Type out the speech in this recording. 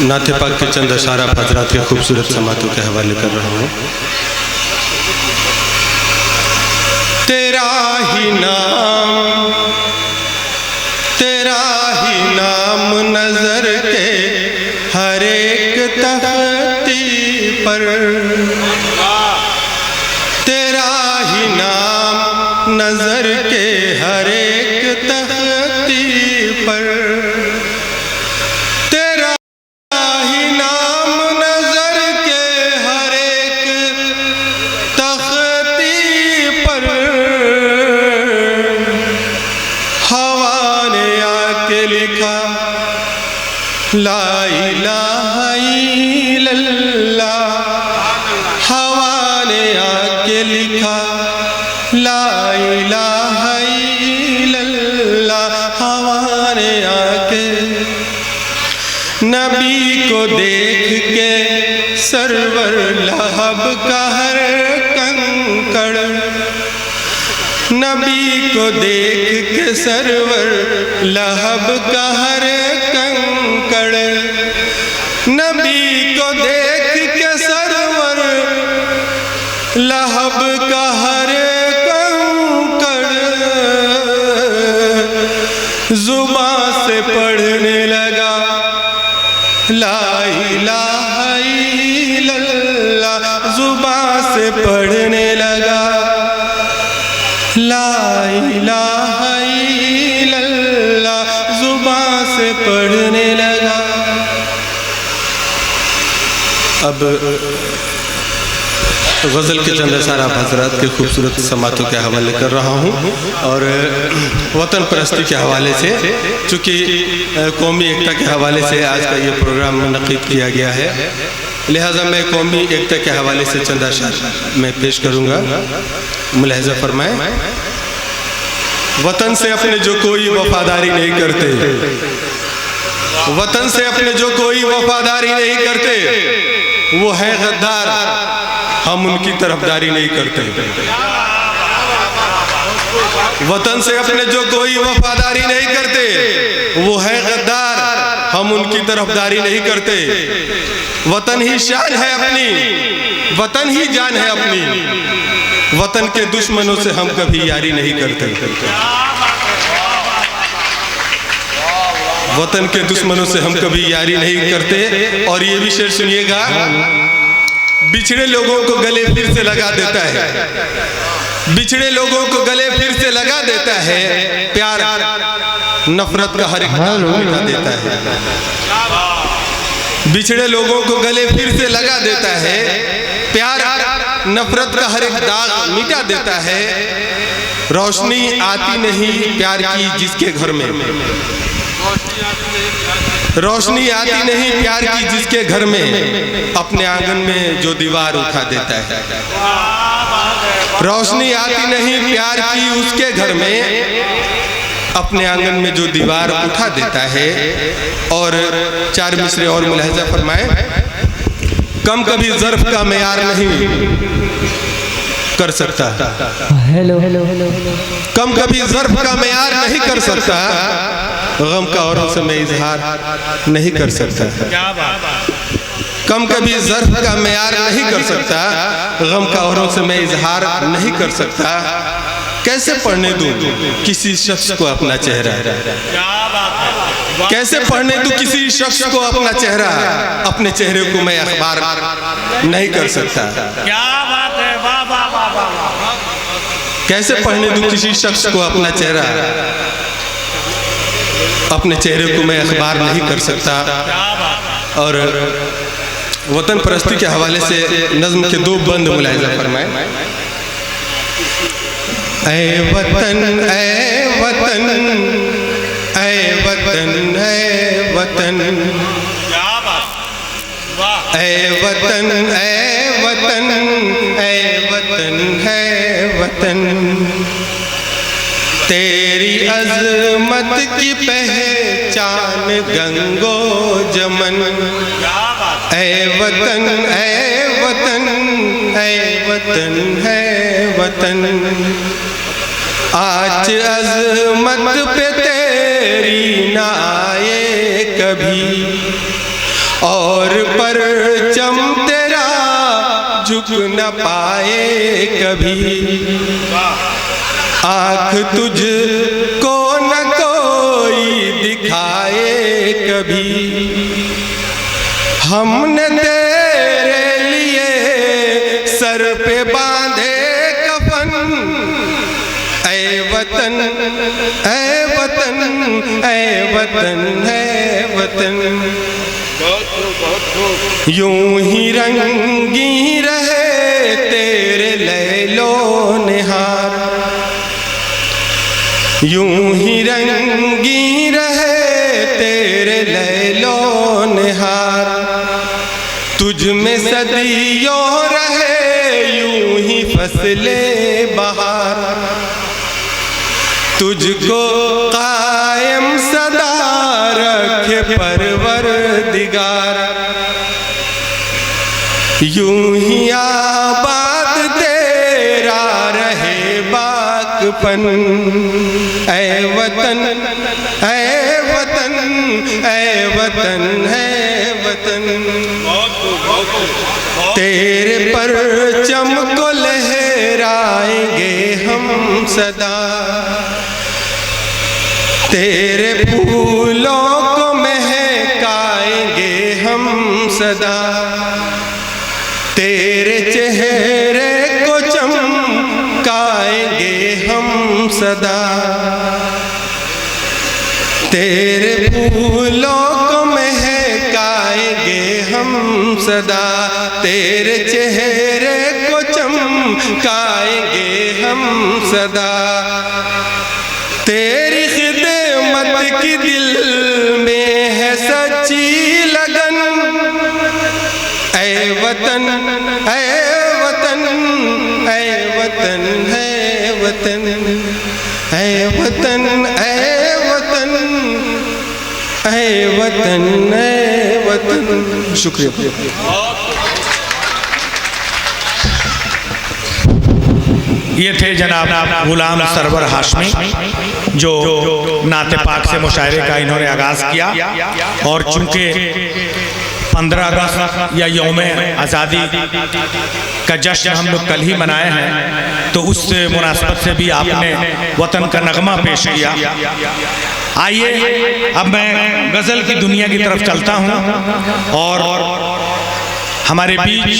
नाते पाक के चंद अशारा हजरात के खूबसूरत समातों के हवाले कर रहा हूँ। तेरा ही नाम नजर के हर एक तख्ती पर, तेरा ही नाम नजर के हर एक तख्ती पर, तेरा ही नाम नजर के हर एक तख्ती पर, हवा ने आके लिखा ला इलाहा इल्लल्लाह, हवा ने आके लिखा ला इलाहा इल्लल्लाह, हवा ने आके नबी को देख के सरवर लहब का हर कंकड़, नबी को देख के सरवर लहब का हर कंकड़, नबी को देख के सरवर लहब का हर कंकड़, जुबां से पढ़ने लगा ला इलाहा इल्लल्लाह, जुबां से पढ़ने लगा ला इलाहा इल्लल्लाह, जुबां से पढ़ने लगा। अब गज़ल के चंद अशारा हज़रात के खूबसूरत समातों के हवाले कर रहा हूँ और वतन परस्ती के हवाले से, चूँकि कौमी एकता के हवाले से आज का ये प्रोग्राम मुनक़िद किया गया है, लिहाजा मैं कौमी एकता के हवाले से चंद अशार मैं पेश करूँगा। मुलाहिज़ा फरमाएं। वतन से अपने जो कोई वफादारी नहीं करते, वतन से अपने जो कोई वफादारी नहीं करते, वो है गद्दार, हम उनकी तरफदारी नहीं करते। वतन से अपने जो कोई वफादारी नहीं करते, वो है गद्दार, हम उनकी तरफदारी नहीं करते। वतन ही शान है अपनी, वतन ही जान है अपनी, वतन के दुश्मनों से हम कभी यारी नहीं करते। वतन के दुश्मनों से हम कभी यारी नहीं करते। और ये भी शेर सुनिएगा, बिछड़े लोगों को गले फिर से लगा देता है, बिछड़े लोगों को गले फिर से लगा देता है, प्यार नफरत का हर एक दाग मिटा देता है। बिछड़े लोगों को गले फिर से लगा देता है, प्यार नफरत का हर एक दाग मिटा देता है। रोशनी आती नहीं प्यार की जिसके घर में, रोशनी आती नहीं प्यार की जिसके घर में, अपने आंगन में जो दीवार उठा देता है। रोशनी आती नहीं प्यार की उसके घर में, अपने आंगन में जो दीवार उठा देता है। और चार मिसरे और मुलाहिज़ा फरमाएं। कम कभी ज़र्फ़ का मेयार नहीं कर सकता, हेलो हेलो हेलो, कम कभी ज़र्फ़ का मेयार नहीं कर सकता, गम का औरों से मैं इजहार नहीं कर सकता। कम कभी ज़र्फ़ का मेयार नहीं कर सकता, गम का औरों से मैं इजहार नहीं कर सकता। कैसे पढ़ने दूं किसी शख्स को अपना चेहरा, कैसे पढ़ने दूं किसी शख्स को अपना चेहरा, अपने चेहरे को मैं अखबार नहीं कर सकता। क्या बात है, वाह वाह वाह वाह। कैसे पढ़ने दूं किसी शख्स को अपना चेहरा, अपने चेहरे को मैं अखबार नहीं कर सकता। और वतन परस्ती के हवाले से नज़्म के दो बंद मुलाहिज़ा फरमाएं। ऐ वतन ऐ वतन ऐ वतन ऐ वतन, ऐ वतन ऐ वतन ऐ वतन है वतन, तेरी अज़मत की पहचान गंगो जमन। ऐ वतन ऐ वतन ऐ वतन है वतन, आज अज़मत पे तेरी ना आए कभी, और परचम तेरा झुक न पाए कभी, आँख तुझको न कोई दिखाए कभी। हमने तेरे लिए सर पे बांधे कफन, ऐ वतन ऐ वतन ऐ वतन है वतन। यूं ही रंगी रहे तेरे लैलो निहार, यूं ही रंगी रहे तेरे लैलो निहार। तुझ में सदियों रहे यूं ही फसले बहार, तुझको कायम सदा रखे परवरदिगार। यूं ही आबाद तेरा रहे बाकपन, ऐ वतन ऐ वतन ऐ वतन है वतन। तेरे परचम को लहराएंगे हम सदा, तेरे फूलों को महकाएंगे हम सदा। तेरे चेहरे को चमकाएंगे हम सदा, तेरे फूलों को महकाएंगे हम सदा। तेरे चेहरे को चमकाएंगे हम सदा। तेरी खिदमत की दिल में है सच्ची लगन, ऐ वतन ऐ वतन ऐ वतन है वतन, ऐ वतन ऐ वतन ऐ वतन ऐ वतन। शुक्रिया। ये थे जनाब गुलाम सरवर हाशमी, जो नाते पाक से मुशायरे का इन्होंने आगाज़ किया। और चूँकि 15 अगस्त या यौम आज़ादी का जश्न हम लोग कल ही मनाए हैं, तो उस मुनासबत से भी आपने वतन का नगमा पेश किया। आइए अब मैं गज़ल की दुनिया की तरफ चलता हूँ और हमारे बीच